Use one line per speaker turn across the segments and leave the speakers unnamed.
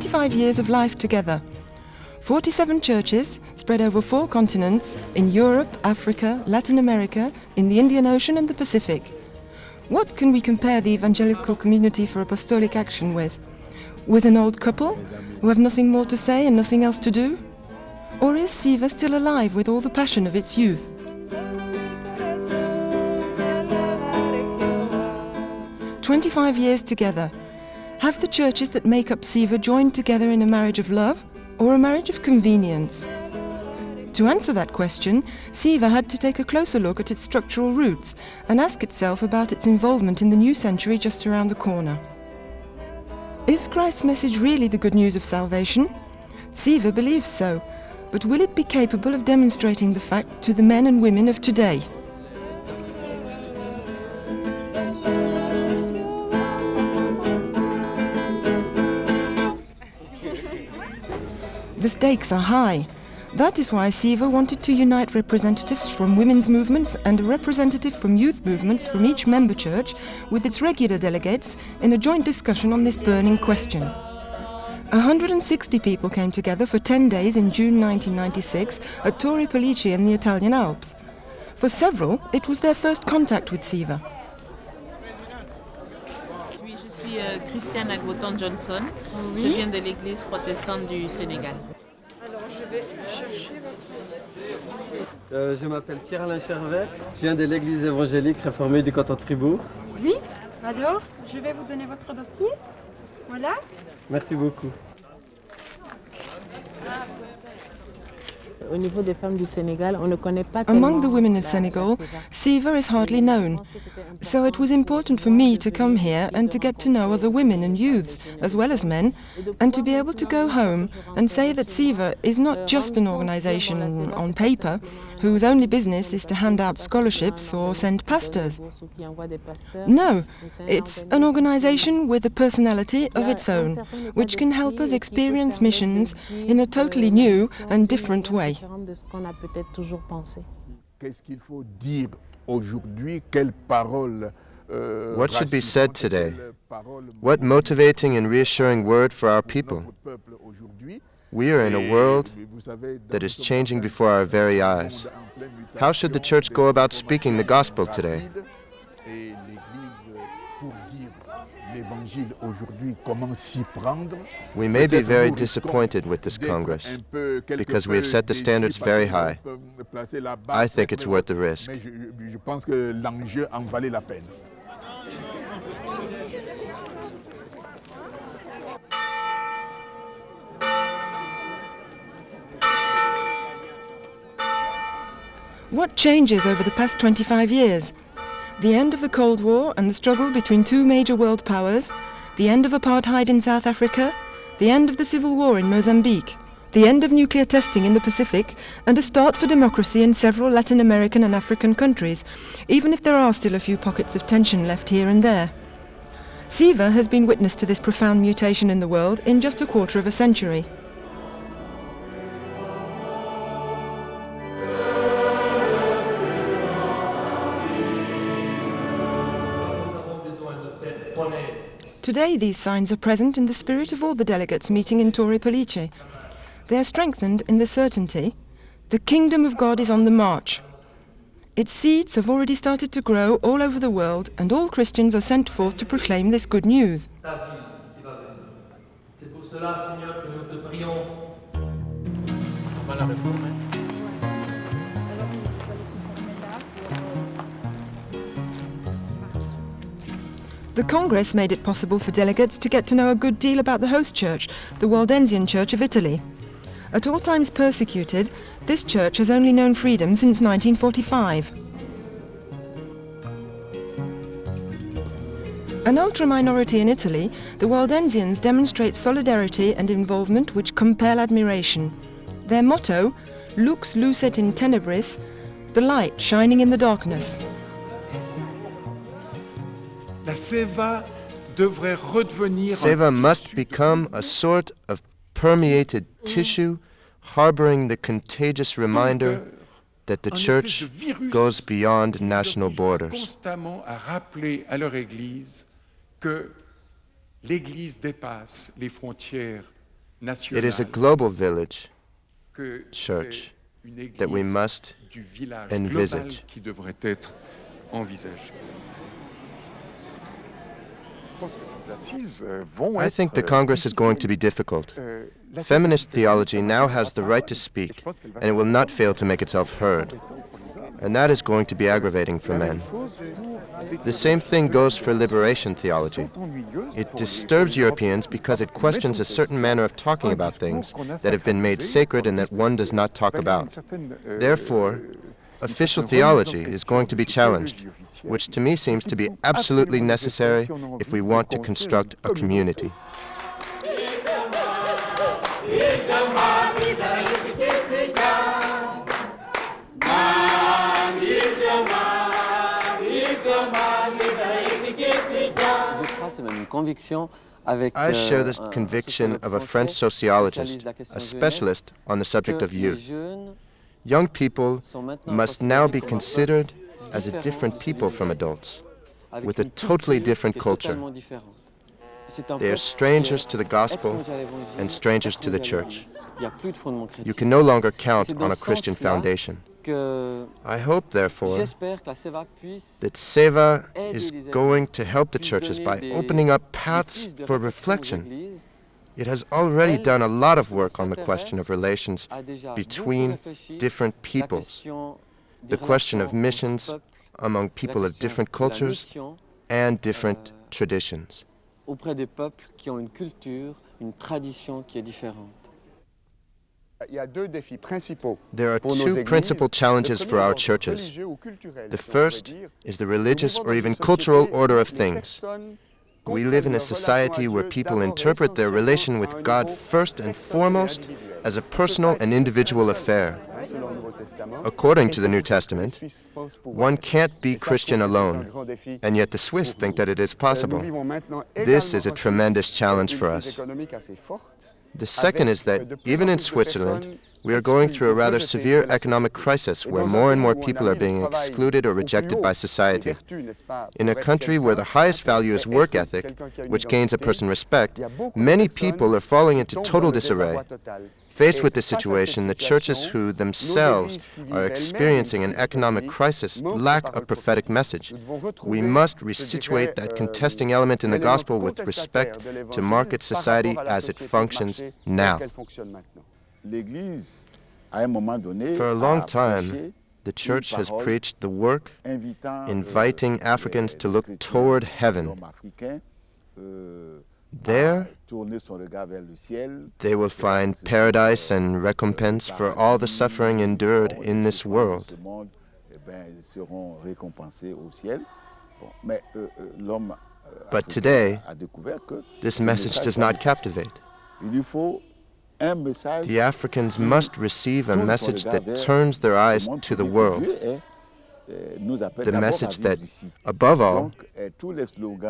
25 years of life together. 47 churches spread over 4 continents, in Europe, Africa, Latin America, in the Indian Ocean and the Pacific. What can we compare the evangelical community for apostolic action with? With an old couple who have nothing more to say and nothing else to do? Or is Cevaa still alive with all the passion of its youth? "25 years together. Have the churches that make up Cevaa joined together in a marriage of love or a marriage of convenience?" To answer that question, Cevaa had to take a closer look at its structural roots and ask itself about its involvement in the new century just around the corner. Is Christ's message really the good news of salvation? Cevaa believes so, but will it be capable of demonstrating the fact to the men and women of today? The stakes are high. That is why Cevaa wanted to unite representatives from women's movements and a representative from youth movements from each member church with its regular delegates in a joint discussion on this burning question. 160 people came together for 10 days in June 1996 at Torre Pellice in the Italian Alps. For several, it was their first contact with Cevaa.
Oui, je suis Christiane Agbotan-Johnson. Je viens de l'église protestante du Sénégal.
Alors, je vais chercher
Je m'appelle Pierre-Alain Chervet. Je viens de l'église évangélique réformée du canton de Fribourg.
Oui, alors, je vais vous donner votre dossier. Voilà.
Merci beaucoup.
Au niveau des femmes du Sénégal, on ne connaît pas
Among the women of Senegal, Cevaa is hardly known. So it was important for me to come here and to get to know other women and youths, as well as men, and to be able to go home and say that Cevaa is not just an organization on paper, whose only business is to hand out scholarships or send pastors. No, it's an organization with a personality of its own, which can help us experience missions in a totally new and different way.
Qu'est-ce qu'il faut dire aujourd'hui? Quelles paroles
What should be said today? What motivating and reassuring word for our people? We are in a world that is changing before our very eyes. How should the church go about speaking the gospel today? We may be very disappointed with this Congress because we have set the standards very high. I think it's worth the risk.
What changes over the past 25 years? The end of the Cold War and the struggle between 2 major world powers, the end of apartheid in South Africa, the end of the civil war in Mozambique, the end of nuclear testing in the Pacific, and a start for democracy in several Latin American and African countries, even if there are still a few pockets of tension left here and there. Cevaa has been witness to this profound mutation in the world in just a quarter of a century. Today these signs are present in the spirit of all the delegates meeting in Torre Pellice. They are strengthened in the certainty the kingdom of God is on the march. Its seeds have already started to grow all over the world, and all Christians are sent forth to proclaim this good news. The Congress made it possible for delegates to get to know a good deal about the host church, the Waldensian Church of Italy. At all times persecuted, this church has only known freedom since 1945. An ultra-minority in Italy, the Waldensians demonstrate solidarity and involvement which compel admiration. Their motto, Lux lucet in tenebris, the light shining in the darkness.
Cevaa must become a sort of permeated tissue harboring the contagious reminder that the church goes beyond national borders.
Constamment à rappeler à leur Église que l'Église dépasse les frontières
It is a global village,
que
church,
c'est une
that we
église
must
du village
envisage.
global qui devrait être envisagée.
I think the Congress is going to be difficult. Feminist theology now has the right to speak, and it will not fail to make itself heard. And that is going to be aggravating for men. The same thing goes for liberation theology. It disturbs Europeans because it questions a certain manner of talking about things that have been made sacred and that one does not talk about. Therefore, official theology is going to be challenged, which to me seems to be absolutely necessary if we want to construct a community. I share the conviction of a French sociologist, a specialist on the subject of youth. Young people must now be considered as a different people from adults, with a totally different culture. They are strangers to the gospel and strangers to the church. You can no longer count on a Christian foundation. I hope, therefore, that Cevaa is going to help the churches by opening up paths for reflection. It has already done a lot of work on the question of relations between different peoples, the question of missions among people of different cultures and different traditions. There are two principal challenges for our churches. The first is the religious or even cultural order of things. We live in a society where people interpret their relation with God first and foremost as a personal and individual affair. According to the New Testament, one can't be Christian alone, and yet the Swiss think that it is possible. This is a tremendous challenge for us. The second is that, even in Switzerland, we are going through a rather severe economic crisis where more and more people are being excluded or rejected by society. In a country where the highest value is work ethic, which gains a person respect, many people are falling into total disarray. Faced with this situation, the churches who themselves are experiencing an economic crisis lack a prophetic message. We must resituate that contesting element in the gospel with respect to market society as it functions now. For a long time, the church has preached the work, inviting Africans to look toward heaven. There, they will find paradise and recompense for all the suffering endured in this world. But today, this message does not captivate. The Africans must receive a message that turns their eyes to the world. The message that, above all,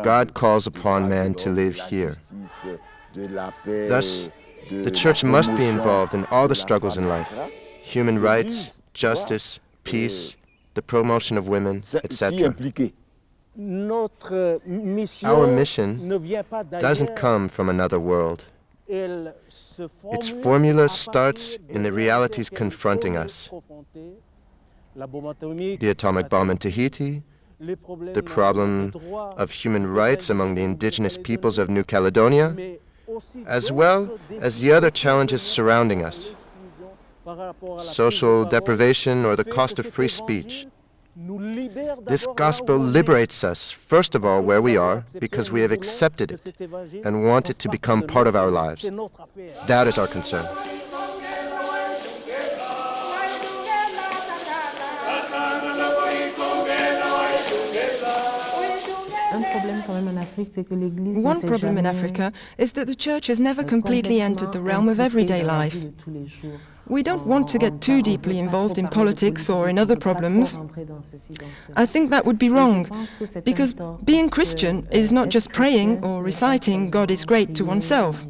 God calls upon man to live here. Thus, the church must be involved in all the struggles in life: human rights, justice, peace, the promotion of women, etc. Our mission doesn't come from another world. Its formula starts in the realities confronting us: the atomic bomb in Tahiti, the problem of human rights among the indigenous peoples of New Caledonia, as well as the other challenges surrounding us: social deprivation or the cost of free speech. This gospel liberates us, first of all, where we are, because we have accepted it and want it to become part of our lives. That is our concern.
One problem in Africa is that the church has never completely entered the realm of everyday life. We don't want to get too deeply involved in politics or in other problems. I think that would be wrong, because being Christian is not just praying or reciting God is great to oneself.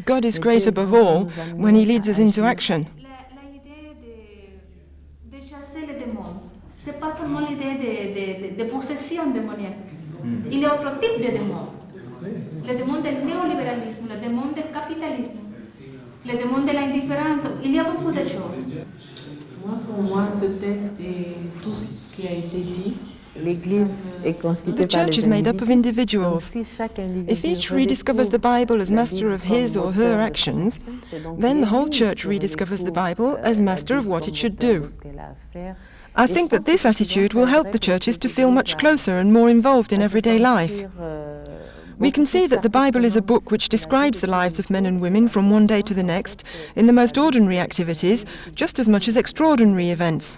God is great above all when He leads us into action.
C'est pas seulement l'idée de possession démoniaque. Il y a autre type de démons. Le démon del néolibéralisme. libéralisme, le démon du capitalisme, le démon de l'indifférence. Il y a beaucoup de choses.
Pour moi, ce texte et tout ce qui a été dit,
The church is made up of individuals. If each rediscovers the Bible as master of his or her actions, then the whole church rediscovers the Bible as master of what it should do. I think that this attitude will help the churches to feel much closer and more involved in everyday life. We can see that the Bible is a book which describes the lives of men and women from one day to the next, in the most ordinary activities, just as much as extraordinary events.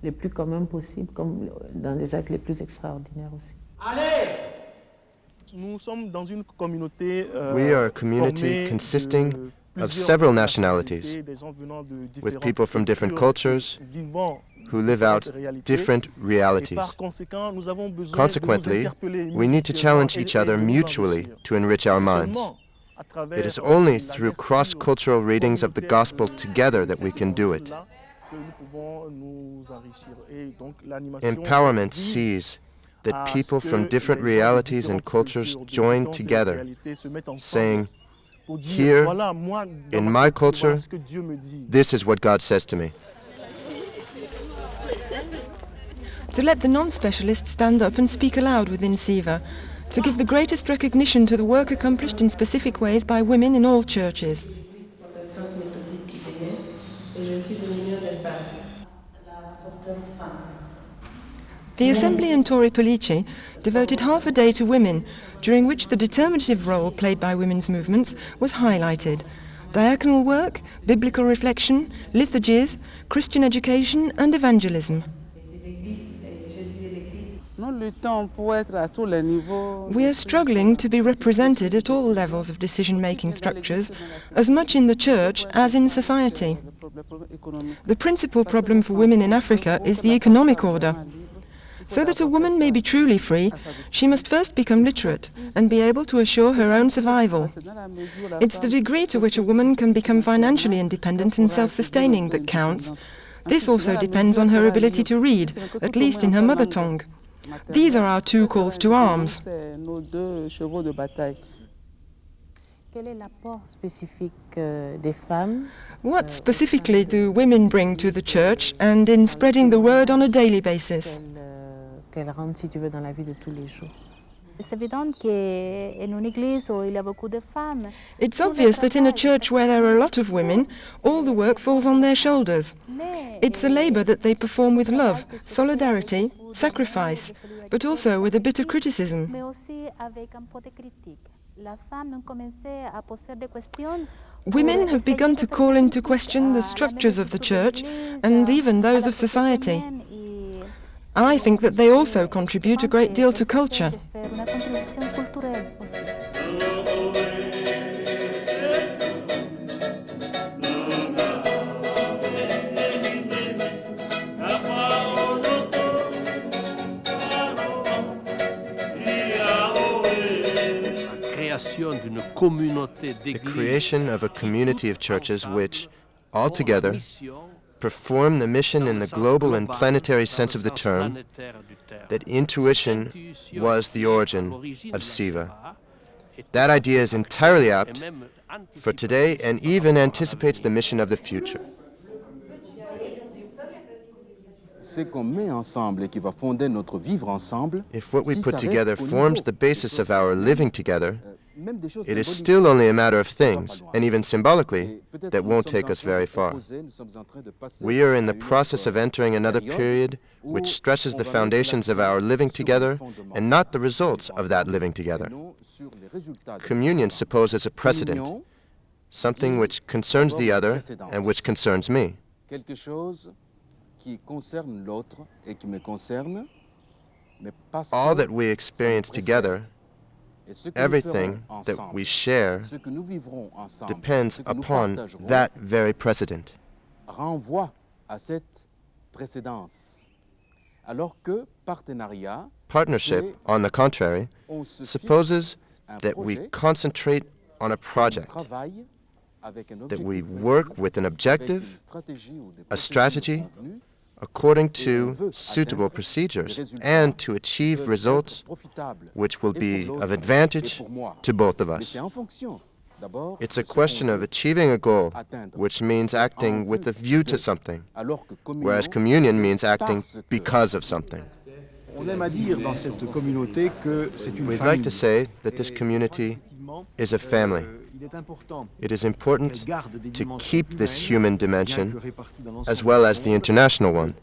Les plus communs possibles, comme dans les actes les plus extraordinaires aussi.
We are a community consisting of several nationalities, with people from different cultures who live out different realities. Consequently, we need to challenge each other mutually to enrich our minds. It is only through cross-cultural readings of the Gospel together that we can do it. Empowerment sees that people from different realities and cultures join together, saying, here, in my culture, this is what God says to me.
To let the non-specialists stand up and speak aloud within Cevaa, to give the greatest recognition to the work accomplished in specific ways by women in all churches. The Assembly in Torre Pellice devoted half a day to women, during which the determinative role played by women's movements was highlighted. Diaconal work, biblical reflection, liturgies, Christian education and evangelism. We are struggling to be represented at all levels of decision-making structures, as much in the church as in society. The principal problem for women in Africa is the economic order. So that a woman may be truly free, she must first become literate and be able to assure her own survival. It's the degree to which a woman can become financially independent and self-sustaining that counts. This also depends on her ability to read, at least in her mother tongue. These are our two calls to arms. What specifically do women bring to the church and in spreading the word on a daily basis? It's obvious that in a church where there are a lot of women, all the work falls on their shoulders. It's a labor that they perform with love, solidarity, sacrifice, but also with a bit of criticism. Women have begun to call into question the structures of the church and even those of society. I think that they also contribute a great deal to culture.
The creation of a community of churches which, altogether, perform the mission in the global and planetary sense of the term, that intuition was the origin of Cevaa. That idea is entirely apt for today and even anticipates the mission of the future. If what we put together forms the basis of our living together, it is still only a matter of things, and even symbolically, that won't take us very far. We are in the process of entering another period which stresses the foundations of our living together and not the results of that living together. Communion supposes a precedent, something which concerns the other and which concerns me. All that we experience together, everything that we share, depends upon that very precedent. Partnership, on the contrary, supposes that we concentrate on a project, that we work with an objective, a strategy, according to suitable procedures and to achieve results which will be of advantage to both of us. It's a question of achieving a goal, which means acting with a view to something, whereas communion means acting because of something.
We'd
like to say that this community is a family. It is important to keep this human dimension as well as the international one,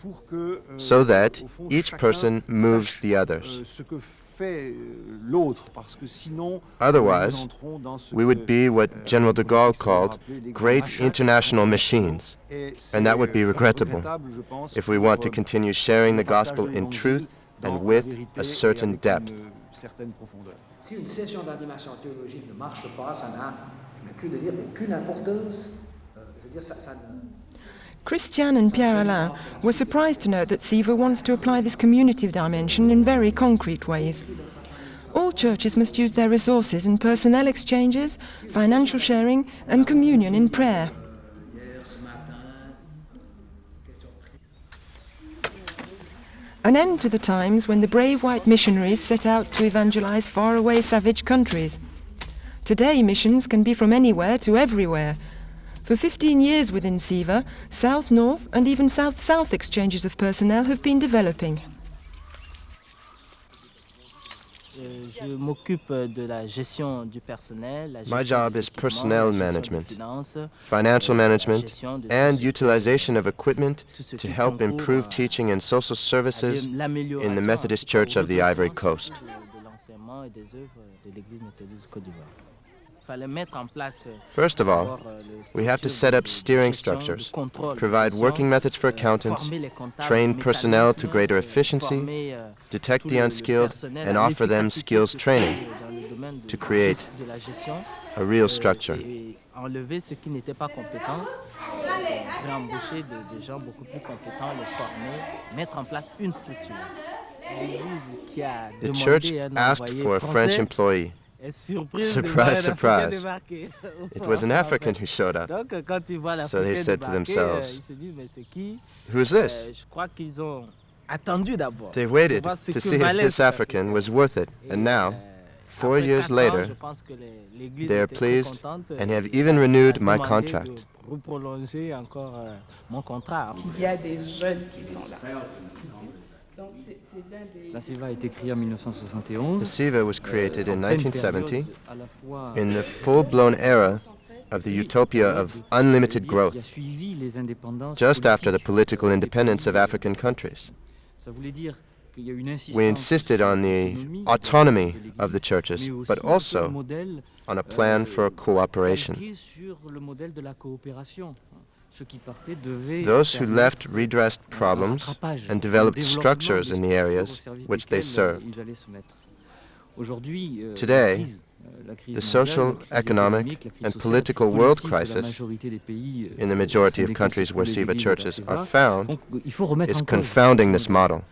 so that each person moves the others. Otherwise, we would be what General de Gaulle called great international machines, and that would be regrettable if we want to continue sharing the gospel in truth and with a certain depth.
Si une session d'animation théologique ne marche pas, ça n'a, je mets plus de dire, aucune importance. Je veux dire, ça
Christian and Pierre-Alain were surprised to note that Cevaa wants to apply this community dimension in very concrete ways. All churches must use their resources in personnel exchanges, financial sharing, and communion in prayer. An end to the times when the brave white missionaries set out to evangelize faraway savage countries. Today, missions can be from anywhere to everywhere. For 15 years within Cevaa, South-North and even South-South exchanges of personnel have been developing.
My job is personnel management, financial management, and utilization of equipment to help improve teaching and social services in the Methodist Church of the Ivory Coast. First of all, we have to set up steering structures, provide working methods for accountants, train personnel to greater efficiency, detect the unskilled, and offer them skills training to create a real structure. The church asked for a French employee. Surprise, surprise. It was an African who showed up. So they said to themselves, "Who's this?" They waited to see if this African was worth it. And now, 4 years later, they are pleased and have even renewed my contract.
La Cevaa a été créée en 1971.
The Cevaa was created in 1970 in the full-blown era of the utopia of unlimited growth, just after the political independence of African countries. We insisted on the autonomy of the churches, but also on a plan for cooperation. Those who left redressed problems and developed structures in the areas which they served. Today, the social, economic, and political world crisis in the majority of countries where Cevaa churches are found is confounding this model.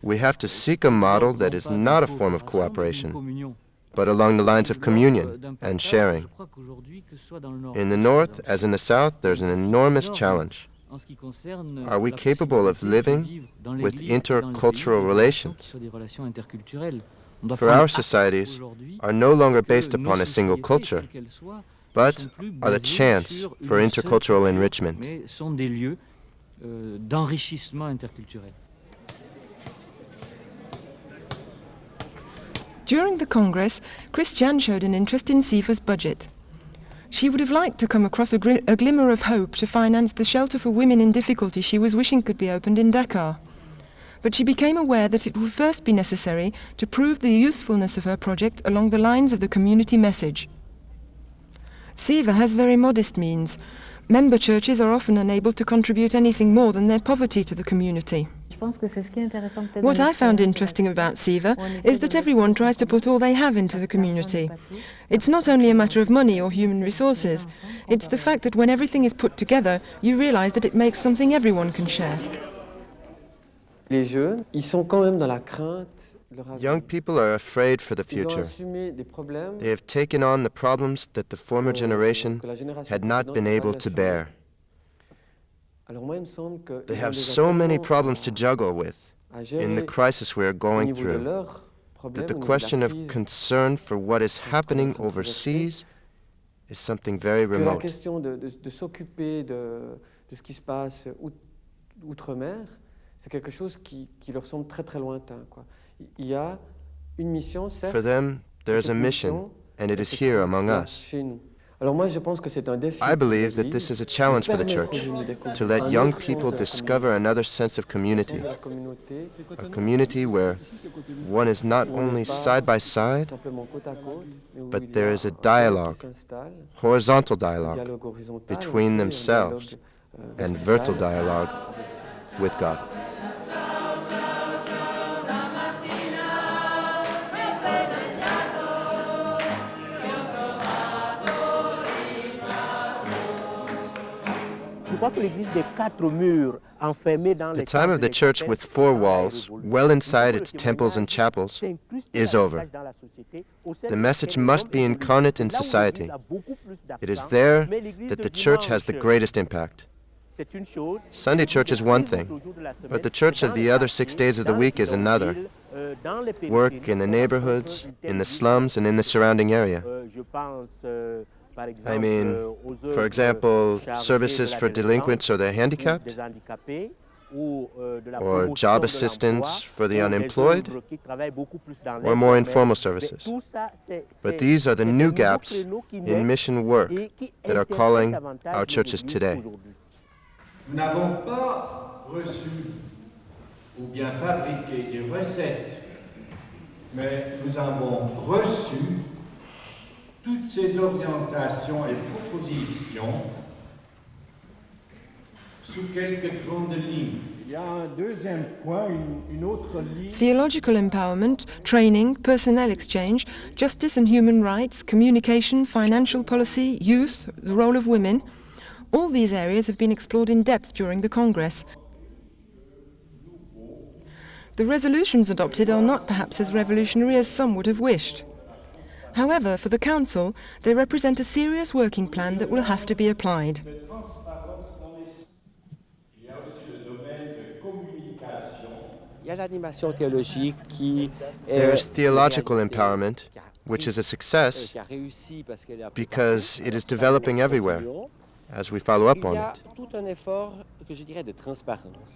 We have to seek a model that is not a form of cooperation, but along the lines of communion and sharing. In the North, as in the South, there's an enormous challenge. Are we capable of living with intercultural relations? For our societies are no longer based upon a single culture, but are the chance for intercultural enrichment.
During the Congress, Christiane showed an interest in Cevaa's budget. She would have liked to come across a glimmer of hope to finance the shelter for women in difficulty she was wishing could be opened in Dakar. But she became aware that it would first be necessary to prove the usefulness of her project along the lines of the community message. Cevaa has very modest means. Member churches are often unable to contribute anything more than their poverty to the community. What I found interesting about Cevaa is that everyone tries to put all they have into the community. It's not only a matter of money or human resources, it's the fact that when everything is put together, you realize that it makes something everyone can share.
Young people are afraid for the future. They have taken on the problems that the former generation had not been able to bear. They have so many problems to juggle with in the crisis we are going through that the question of concern for what is happening overseas is something very remote. For them, there is a mission, and it is here among us. I believe that this is a challenge for the Church, to let young people discover another sense of community, a community where one is not only side by side, but there is a dialogue, horizontal dialogue, between themselves and vertical dialogue with God. The time of the church with 4 walls, well inside its temples and chapels, is over. The message must be incarnate in society. It is there that the church has the greatest impact. Sunday church is one thing, but the church of the other 6 days of the week is another. Work in the neighborhoods, in the slums, and in the surrounding area. I mean, for example, services for delinquents or the handicapped, or job assistance for the unemployed, or more informal services. But these are the new gaps in mission work that are calling our churches today.
Nous n'avons pas reçu ou bien fabriqué des recettes, mais nous avons reçu toutes ces orientations et propositions sous quelques grandes lignes. Il y a un deuxième point, une autre ligne.
Theological empowerment, training, personnel exchange, justice and human rights, communication, financial policy, youth, the role of women. All these areas have been explored in depth during the Congress. The resolutions adopted are not perhaps as revolutionary as some would have wished. However, for the Council, they represent a serious working plan that will have to be applied.
There is theological empowerment, which is a success because it is developing everywhere as we follow up on it.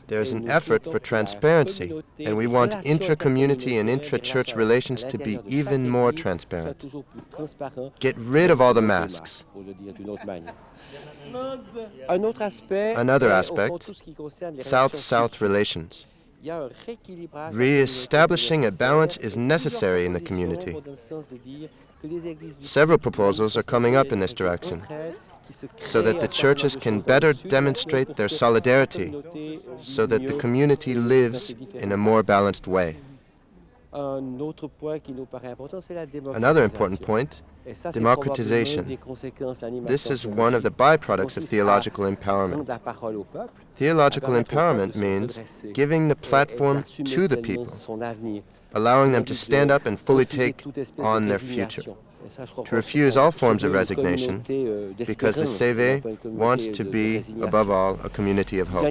There is an effort for transparency, and we want intra-community and intra-church relations to be even more transparent. Get rid of all the masks. Another aspect, South-South relations. Re-establishing a balance is necessary in the community. Several proposals are coming up in this direction, so that the churches can better demonstrate their solidarity, so that the community lives in a more balanced way. Another important point, democratization. This is one of the byproducts of theological empowerment. Theological empowerment means giving the platform to the people, allowing them to stand up and fully take on their future. To refuse all forms of resignation, because the Cevaa wants to be, above all, a community of hope.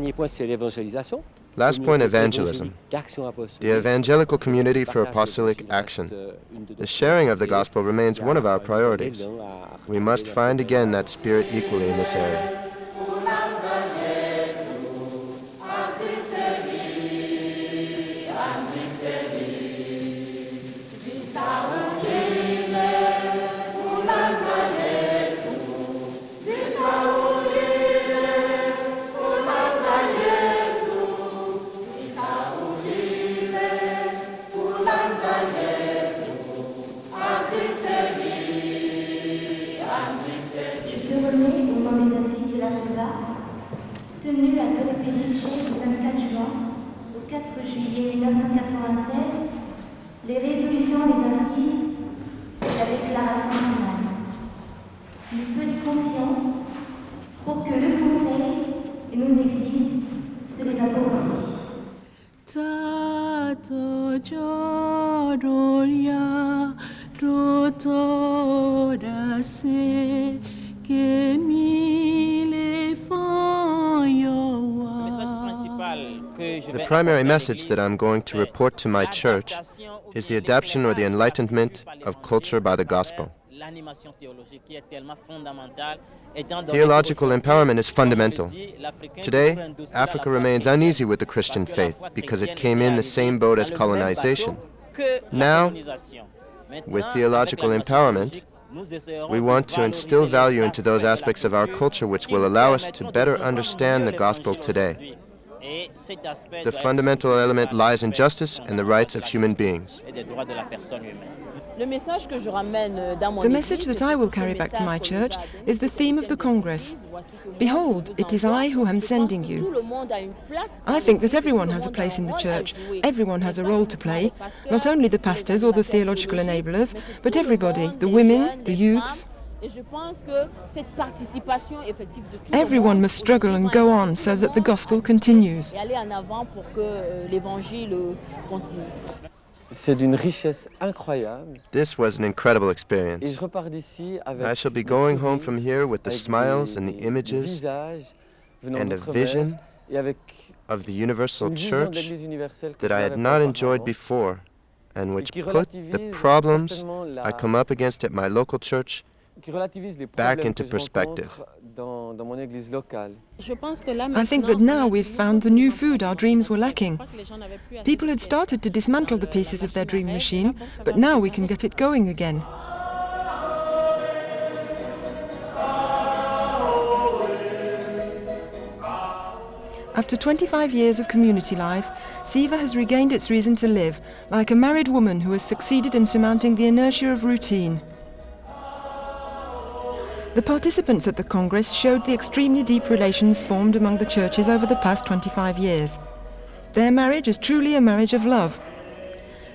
Last point, evangelism. The evangelical community for apostolic action. The sharing of the gospel remains one of our priorities. We must find again that spirit equally in this area.
Tenue à Torrepenice du 24 juin au 4 juillet 1996, les résolutions des assises et la déclaration finale. Nous te les confions pour que le Conseil et nos églises se les approprient. Tato Jodoria Rotodase que mille fanyo
The primary message that I'm going to report to my church is the adaptation or the enlightenment of culture by the gospel. Theological empowerment is fundamental. Today, Africa remains uneasy with the Christian faith because it came in the same boat as colonization. Now, with theological empowerment, we want to instill value into those aspects of our culture which will allow us to better understand the gospel today. The fundamental element lies in justice and the rights of human beings.
The message that I will carry back to my church is the theme of the Congress. Behold, it is I who am sending you. I think that everyone has a place in the church. Everyone has a role to play. Not only the pastors or the theological enablers, but everybody, the women, the youths. Everyone must struggle and go on so that the gospel continues.
This was an incredible experience. I shall be going home from here with the smiles and the images and a vision of the universal church that I had not enjoyed before and which put the problems I come up against at my local church back into perspective.
I think that now we've found the new food our dreams were lacking. People had started to dismantle the pieces of their dream machine, but now we can get it going again. After 25 years of community life, Cevaa has regained its reason to live, like a married woman who has succeeded in surmounting the inertia of routine. The participants at the Congress showed the extremely deep relations formed among the churches over the past 25 years. Their marriage is truly a marriage of love.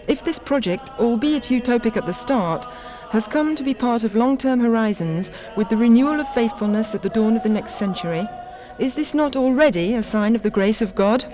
If this project, albeit utopic at the start, has come to be part of long-term horizons with the renewal of faithfulness at the dawn of the next century, is this not already a sign of the grace of God?